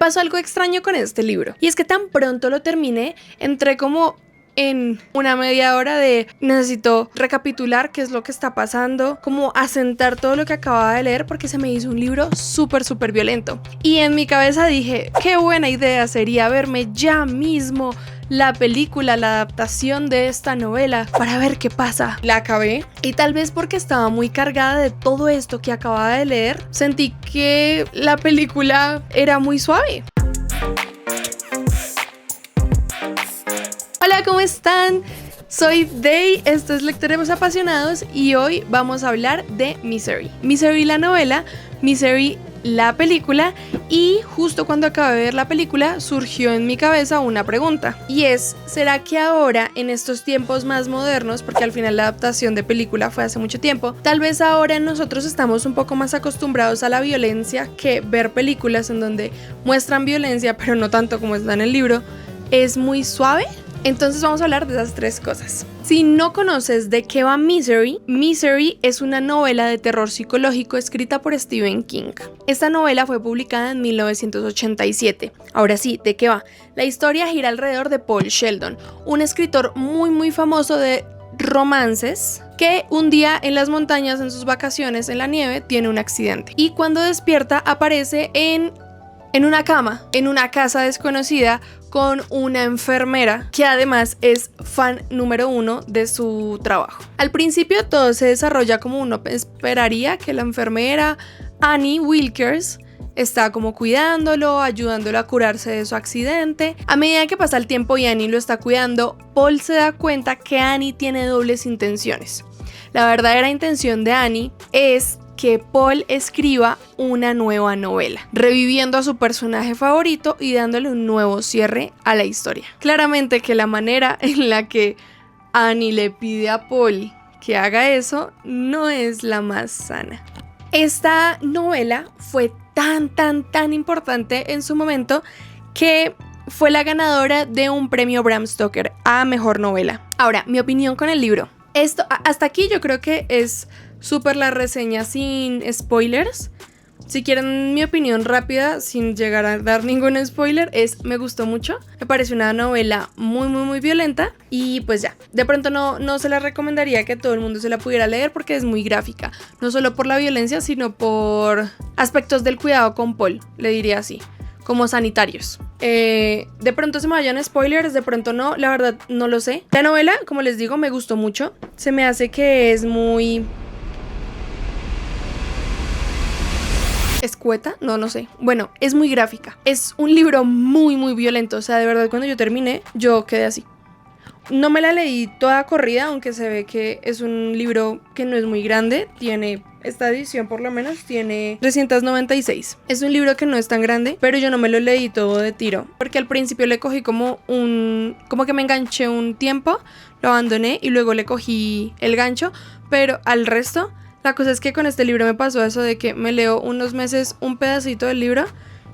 pasó algo extraño con este libro, y es que tan pronto lo terminé, entré como en una media hora de necesito recapitular qué es lo que está pasando, como asentar todo lo que acababa de leer, porque se me hizo un libro súper violento. Y en mi cabeza dije, qué buena idea sería verme ya mismo la película, la adaptación de esta novela para ver qué pasa. La acabé y tal vez porque estaba muy cargada de todo esto que acababa de leer, sentí que la película era muy suave. Hola, ¿cómo están? Soy Day, esto es Lectores Apasionados y hoy vamos a hablar de Misery. Misery la novela, Misery la película, y justo cuando acabé de ver la película surgió en mi cabeza una pregunta, y es, ¿será que ahora en estos tiempos más modernos, porque al final la adaptación de película fue hace mucho tiempo, tal vez ahora nosotros estamos un poco más acostumbrados a la violencia, que ver películas en donde muestran violencia pero no tanto como está en el libro es muy suave? Entonces vamos a hablar de esas tres cosas. Si no conoces de qué va Misery, Misery es una novela de terror psicológico escrita por Stephen King. Esta novela fue publicada en 1987. Ahora sí, ¿de qué va? La historia gira alrededor de Paul Sheldon, un escritor muy famoso de romances que un día en las montañas, en sus vacaciones en la nieve, tiene un accidente. Y cuando despierta aparece en una cama, en una casa desconocida, con una enfermera que además es fan número 1 de su trabajo. Al principio todo se desarrolla como uno esperaría, que la enfermera Annie Wilkers está como cuidándolo, ayudándolo a curarse de su accidente. A medida que pasa el tiempo y Annie lo está cuidando, Paul se da cuenta que Annie tiene dobles intenciones. La verdadera intención de Annie es que Paul escriba una nueva novela, reviviendo a su personaje favorito y dándole un nuevo cierre a la historia. Claramente que la manera en la que Annie le pide a Paul que haga eso no es la más sana. Esta novela fue tan importante en su momento que fue la ganadora de un premio Bram Stoker a mejor novela. Ahora, mi opinión con el libro. Esto, hasta aquí yo creo que es súper la reseña sin spoilers. Si quieren mi opinión rápida, sin llegar a dar ningún spoiler, me gustó mucho. Me parece una novela muy violenta. Y pues ya, de pronto no se la recomendaría que todo el mundo se la pudiera leer porque es muy gráfica. No solo por la violencia, sino por aspectos del cuidado con Paul, le diría así, como sanitarios. De pronto se me vayan spoilers, de pronto no, la verdad no lo sé. La novela, como les digo, me gustó mucho. Se me hace que es muy escueta, no sé. Bueno, es muy gráfica. Es un libro muy violento. O sea, de verdad, cuando yo terminé, yo quedé así. No me la leí toda corrida, aunque se ve que es un libro que no es muy grande. Esta edición por lo menos tiene 396. Es un libro que no es tan grande, pero yo no me lo leí todo de tiro, porque al principio le cogí como que me enganché un tiempo, lo abandoné y luego le cogí el gancho, pero al resto, la cosa es que con este libro me pasó eso de que me leo unos meses un pedacito del libro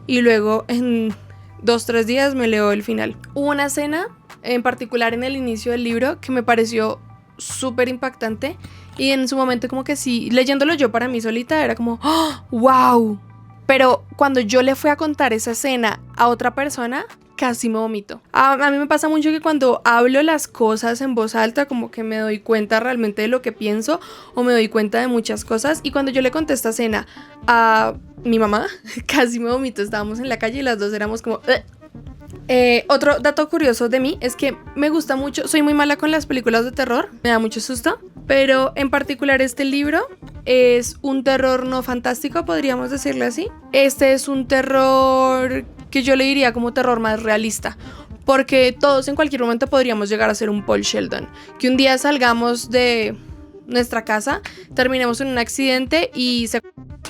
y luego en 2-3 días me leo el final. Hubo una escena en particular en el inicio del libro que me pareció súper impactante y en su momento como que sí, leyéndolo yo para mí solita era como ¡oh, wow! Pero cuando yo le fui a contar esa escena a otra persona, casi me vomito. A mí me pasa mucho que cuando hablo las cosas en voz alta como que me doy cuenta realmente de lo que pienso o me doy cuenta de muchas cosas, y cuando yo le conté esta escena a mi mamá, casi me vomito. Estábamos en la calle y las dos éramos como otro dato curioso de mí es que me gusta mucho, soy muy mala con las películas de terror, me da mucho susto, pero en particular este libro es un terror no fantástico, podríamos decirle así. Este es un terror que yo le diría como terror más realista, porque todos en cualquier momento podríamos llegar a ser un Paul Sheldon, que un día salgamos de nuestra casa, terminemos en un accidente y se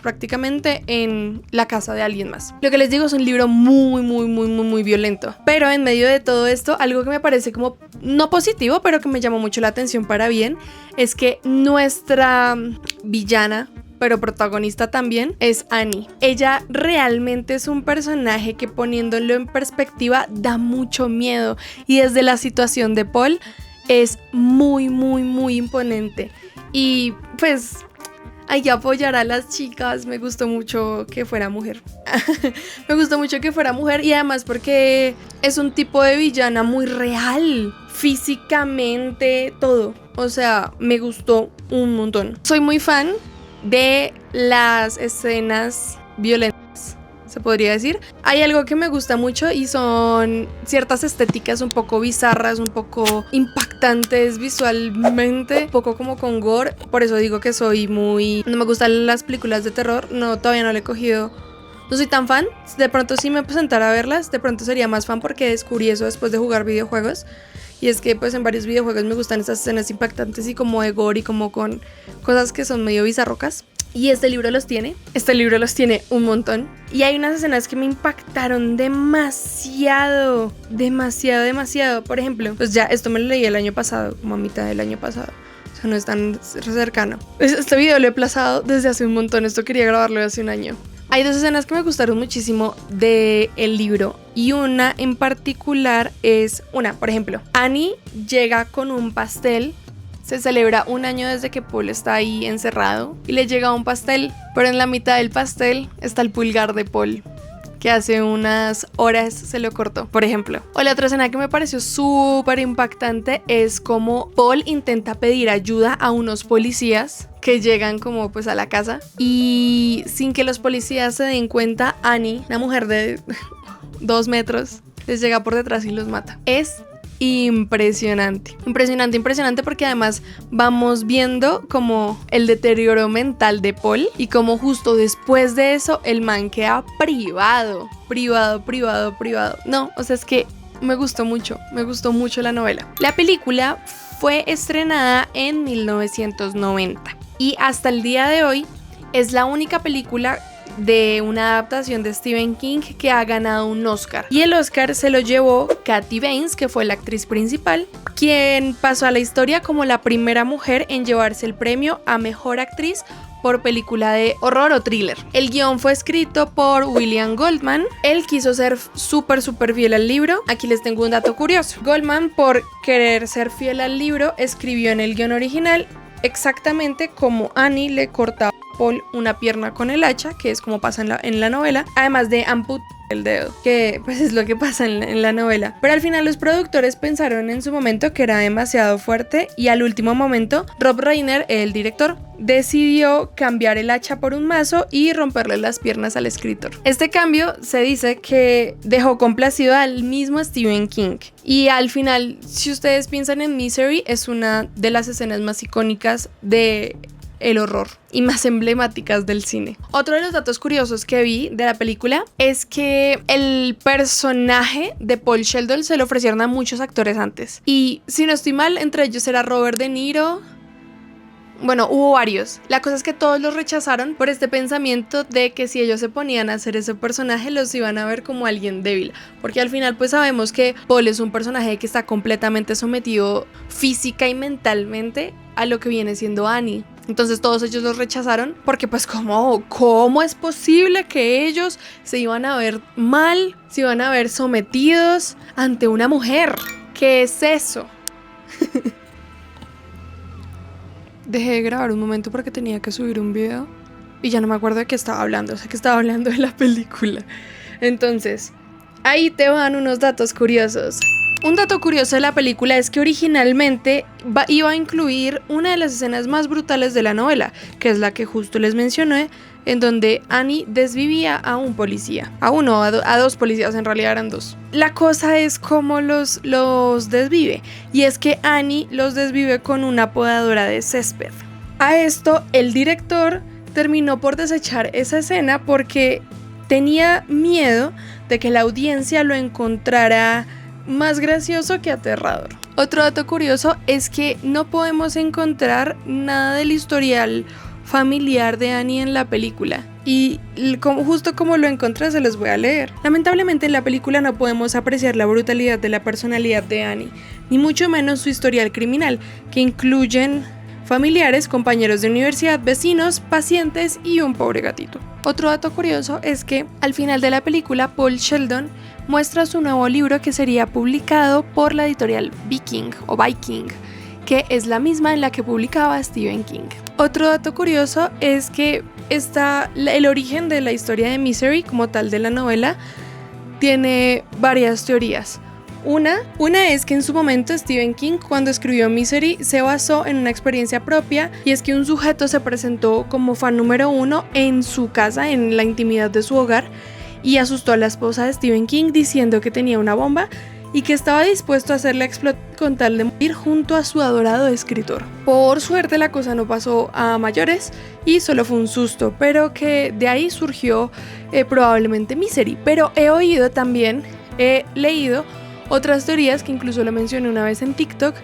prácticamente en la casa de alguien más. Lo que les digo es un libro muy violento, pero en medio de todo esto, algo que me parece como no positivo, pero que me llamó mucho la atención para bien, es que nuestra villana, pero protagonista también, es Annie. Ella realmente es un personaje que, poniéndolo en perspectiva, da mucho miedo, y desde la situación de Paul es muy imponente. Y pues hay que apoyar a las chicas. Me gustó mucho que fuera mujer. Me gustó mucho que fuera mujer y además porque es un tipo de villana muy real. Físicamente, todo. O sea, me gustó un montón. Soy muy fan de las escenas violentas, se podría decir. Hay algo que me gusta mucho y son ciertas estéticas un poco bizarras, un poco impactantes visualmente, un poco como con gore. Por eso digo que soy muy... No me gustan las películas de terror, no, todavía no le he cogido... No soy tan fan. De pronto si me presentara a verlas, de pronto sería más fan porque descubrí eso después de jugar videojuegos. Y es que pues en varios videojuegos me gustan esas escenas impactantes y como de gore y como con cosas que son medio bizarrocas. Y este libro los tiene un montón. Y hay unas escenas que me impactaron demasiado. Por ejemplo, pues ya esto me lo leí el año pasado, como a mitad del año pasado. O sea, no es tan cercano. Este video lo he aplazado desde hace un montón, esto quería grabarlo hace un año. Hay dos escenas que me gustaron muchísimo del libro y una en particular es una, por ejemplo, Annie llega con un pastel, se celebra un año desde que Paul está ahí encerrado y le llega un pastel, pero en la mitad del pastel está el pulgar de Paul, que hace unas horas se lo cortó, por ejemplo. O la otra escena que me pareció súper impactante es como Paul intenta pedir ayuda a unos policías que llegan como pues a la casa y sin que los policías se den cuenta, Annie, una mujer de 2 metros, les llega por detrás y los mata. Es impresionante porque además vamos viendo como el deterioro mental de Paul y como justo después de eso el man queda privado. No, o sea, es que me gustó mucho la novela. La película fue estrenada en 1990 y hasta el día de hoy es la única película de una adaptación de Stephen King que ha ganado un Oscar. Y el Oscar se lo llevó Kathy Bates, que fue la actriz principal, quien pasó a la historia como la primera mujer en llevarse el premio a Mejor Actriz por película de horror o thriller. El guión fue escrito por William Goldman. Él quiso ser súper fiel al libro. Aquí les tengo un dato curioso. Goldman, por querer ser fiel al libro, escribió en el guión original exactamente como Annie le cortaba a Paul una pierna con el hacha, que es como pasa en la novela, además de amputar el dedo, que pues es lo que pasa en la novela. Pero al final los productores pensaron en su momento que era demasiado fuerte y al último momento Rob Reiner, el director, decidió cambiar el hacha por un mazo y romperle las piernas al escritor. Este cambio se dice que dejó complacido al mismo Stephen King. Y al final, si ustedes piensan en Misery, es una de las escenas más icónicas de el horror y más emblemáticas del cine. Otro de los datos curiosos que vi de la película es que el personaje de Paul Sheldon se lo ofrecieron a muchos actores antes. Y si no estoy mal, entre ellos era Robert De Niro. Bueno, hubo varios. La cosa es que todos los rechazaron por este pensamiento de que si ellos se ponían a hacer ese personaje los iban a ver como alguien débil. Porque al final pues sabemos que Paul es un personaje que está completamente sometido física y mentalmente a lo que viene siendo Annie. Entonces todos ellos los rechazaron porque pues ¿cómo es posible que ellos se iban a ver mal, se iban a ver sometidos ante una mujer? ¿Qué es eso? Dejé de grabar un momento porque tenía que subir un video y ya no me acuerdo de qué estaba hablando, o sea que estaba hablando de la película. Entonces, ahí te van unos datos curiosos. Un dato curioso de la película es que originalmente iba a incluir una de las escenas más brutales de la novela, que es la que justo les mencioné, en donde Annie desvivía a un policía. A dos policías, en realidad eran dos. La cosa es cómo los desvive, y es que Annie los desvive con una podadora de césped. A esto, el director terminó por desechar esa escena porque tenía miedo de que la audiencia lo encontrara más gracioso que aterrador. Otro dato curioso es que no podemos encontrar nada del historial familiar de Annie en la película. Y justo como lo encontré se los voy a leer. Lamentablemente en la película no podemos apreciar la brutalidad de la personalidad de Annie, ni mucho menos su historial criminal, que incluyen familiares, compañeros de universidad, vecinos, pacientes y un pobre gatito. Otro dato curioso es que al final de la película Paul Sheldon muestra su nuevo libro que sería publicado por la editorial Viking. que es la misma en la que publicaba Stephen King. Otro dato curioso es que el origen de la historia de Misery, como tal de la novela, tiene varias teorías. Una es que en su momento Stephen King, cuando escribió Misery, se basó en una experiencia propia, y es que un sujeto se presentó como fan número 1 en su casa, en la intimidad de su hogar, y asustó a la esposa de Stephen King diciendo que tenía una bomba y que estaba dispuesto a hacerla explotar con tal de morir junto a su adorado escritor. Por suerte la cosa no pasó a mayores y solo fue un susto, pero que de ahí surgió probablemente Misery. Pero he leído otras teorías que incluso lo mencioné una vez en TikTok,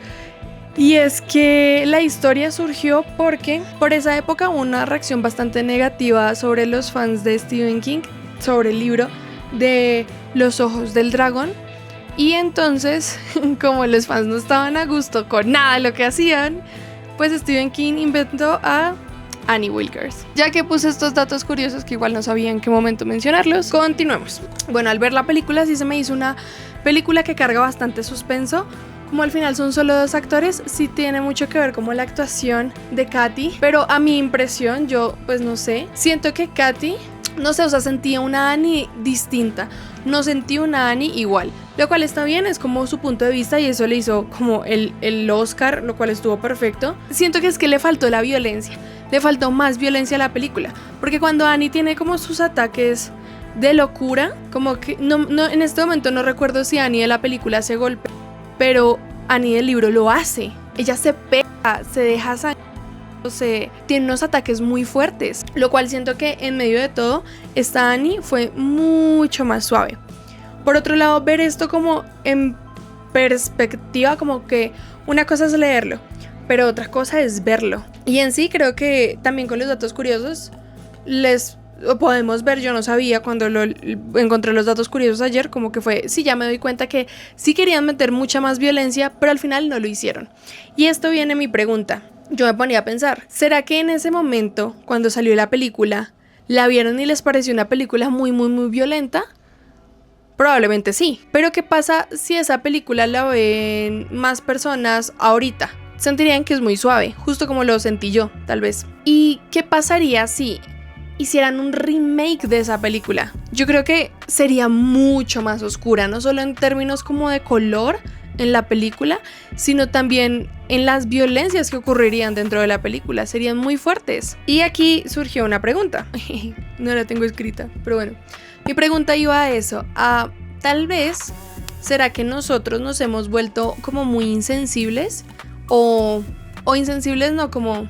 y es que la historia surgió porque por esa época hubo una reacción bastante negativa sobre los fans de Stephen King, sobre el libro de Los ojos del dragón. Y entonces, como los fans no estaban a gusto con nada de lo que hacían, pues Stephen King inventó a Annie Wilkes. Ya que puse estos datos curiosos que igual no sabía en qué momento mencionarlos, continuemos. Bueno, al ver la película sí se me hizo una película que carga bastante suspenso. Como al final son solo 2 actores, sí tiene mucho que ver como la actuación de Katy. Pero a mi impresión, yo pues no sé, siento que Katy, no sé, o sea, sentía una Annie distinta. No sentí una Annie igual, lo cual está bien, es como su punto de vista y eso le hizo como el Oscar, lo cual estuvo perfecto. Siento que es que le faltó la violencia, le faltó más violencia a la película, porque cuando Annie tiene como sus ataques de locura, como que no en este momento no recuerdo si Annie de la película se golpea, pero Annie del libro lo hace, ella se pega, se deja sangrar. Tiene unos ataques muy fuertes, lo cual siento que en medio de todo esta Annie fue mucho más suave. Por otro lado, ver esto como en perspectiva, como que una cosa es leerlo, pero otra cosa es verlo. Y en sí creo que también con los datos curiosos podemos ver, yo no sabía cuando encontré los datos curiosos ayer, como que fue, sí, ya me doy cuenta que sí querían meter mucha más violencia, pero al final no lo hicieron. Y esto viene mi pregunta. Yo me ponía a pensar, ¿será que en ese momento, cuando salió la película, la vieron y les pareció una película muy, muy, muy violenta? Probablemente sí. Pero ¿qué pasa si esa película la ven más personas ahorita? Sentirían que es muy suave, justo como lo sentí yo, tal vez. ¿Y qué pasaría si hicieran un remake de esa película? Yo creo que sería mucho más oscura, no solo en términos como de color en la película, sino también en las violencias que ocurrirían dentro de la película, serían muy fuertes. Y aquí surgió una pregunta, no la tengo escrita, pero bueno, mi pregunta iba a eso, tal vez, ¿será que nosotros nos hemos vuelto como muy insensibles? O insensibles no, como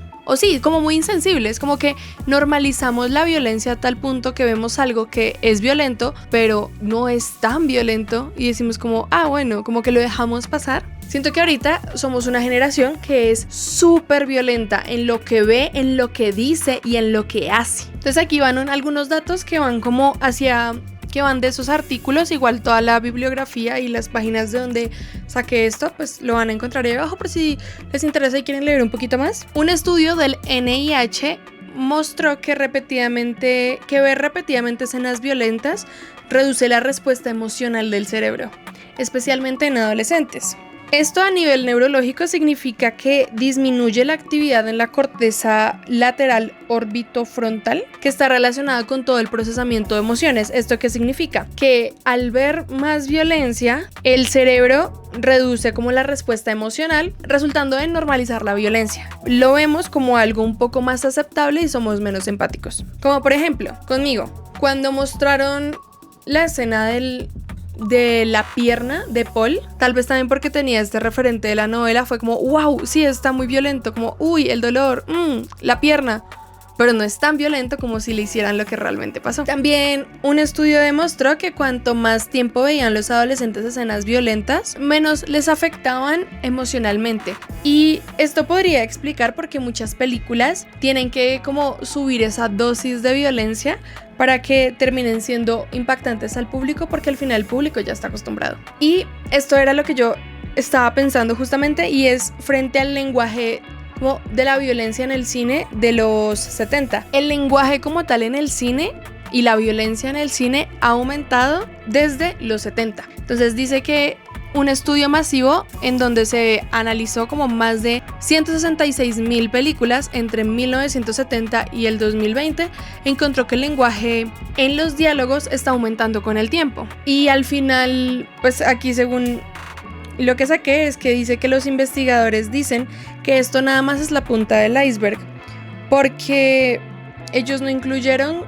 muy insensibles, como que normalizamos la violencia a tal punto que vemos algo que es violento, pero no es tan violento y decimos como, bueno, como que lo dejamos pasar. Siento que ahorita somos una generación que es súper violenta en lo que ve, en lo que dice y en lo que hace. Entonces aquí van algunos datos que van como que van de esos artículos, igual toda la bibliografía y las páginas de donde saqué esto, pues lo van a encontrar ahí abajo por si les interesa y quieren leer un poquito más. Un estudio del NIH mostró que ver repetidamente escenas violentas reduce la respuesta emocional del cerebro, especialmente en adolescentes. Esto a nivel neurológico significa que disminuye la actividad en la corteza lateral orbitofrontal, que está relacionada con todo el procesamiento de emociones. ¿Esto qué significa? Que al ver más violencia, el cerebro reduce como la respuesta emocional, resultando en normalizar la violencia. Lo vemos como algo un poco más aceptable y somos menos empáticos. Como por ejemplo, conmigo, cuando mostraron la escena de la pierna de Paul, tal vez también porque tenía este referente de la novela, fue como, wow, sí, está muy violento, como, uy, el dolor, la pierna, pero no es tan violento como si le hicieran lo que realmente pasó. También un estudio demostró que cuanto más tiempo veían los adolescentes escenas violentas, menos les afectaban emocionalmente. Y esto podría explicar por qué muchas películas tienen que como subir esa dosis de violencia para que terminen siendo impactantes al público, porque al final el público ya está acostumbrado. Y esto era lo que yo estaba pensando justamente, y es frente al lenguaje como de la violencia en el cine de los 70. El lenguaje como tal en el cine y la violencia en el cine ha aumentado desde los 70. Entonces dice que un estudio masivo en donde se analizó como más de 166,000 películas entre 1970 y el 2020, encontró que el lenguaje en los diálogos está aumentando con el tiempo. Y al final, pues aquí según lo que saqué es que dice que los investigadores dicen que esto nada más es la punta del iceberg, porque ellos no incluyeron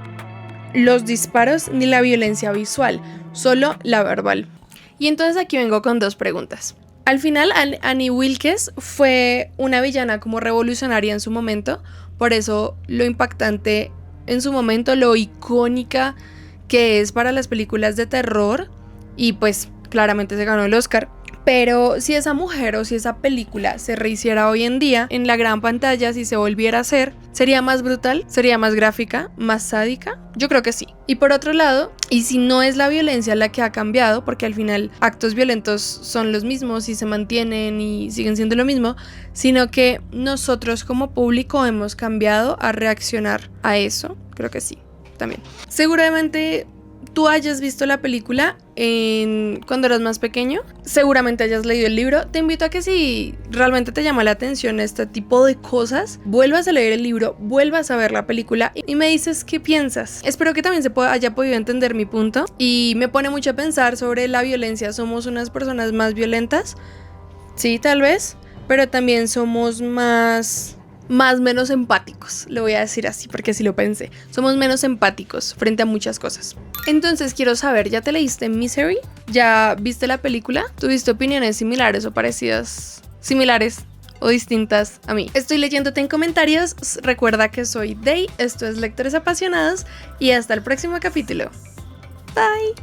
los disparos ni la violencia visual, solo la verbal. Y entonces aquí vengo con 2 preguntas. Al final, Annie Wilkes fue una villana como revolucionaria en su momento, por eso lo impactante en su momento, lo icónica que es para las películas de terror, y pues claramente se ganó el Oscar. Pero si esa mujer o si esa película se rehiciera hoy en día en la gran pantalla, si se volviera a hacer, ¿sería más brutal? ¿Sería más gráfica? ¿Más sádica? Yo creo que sí. Y por otro lado, y si no es la violencia la que ha cambiado, porque al final actos violentos son los mismos y se mantienen y siguen siendo lo mismo, sino que nosotros como público hemos cambiado a reaccionar a eso, creo que sí, también. Seguramente tú hayas visto la película cuando eras más pequeño, seguramente hayas leído el libro. Te invito a que si realmente te llama la atención este tipo de cosas, vuelvas a leer el libro, vuelvas a ver la película y me dices qué piensas. Espero que también haya podido entender mi punto, y me pone mucho a pensar sobre la violencia. ¿Somos unas personas más violentas? Sí, tal vez, pero también somos más menos empáticos, lo voy a decir así porque así lo pensé. Somos menos empáticos frente a muchas cosas. Entonces quiero saber, ¿ya te leíste Misery? ¿Ya viste la película? ¿Tuviste opiniones similares o parecidas? ¿Similares o distintas a mí? Estoy leyéndote en comentarios. Recuerda que soy Day, esto es Lectores Apasionados y hasta el próximo capítulo. Bye.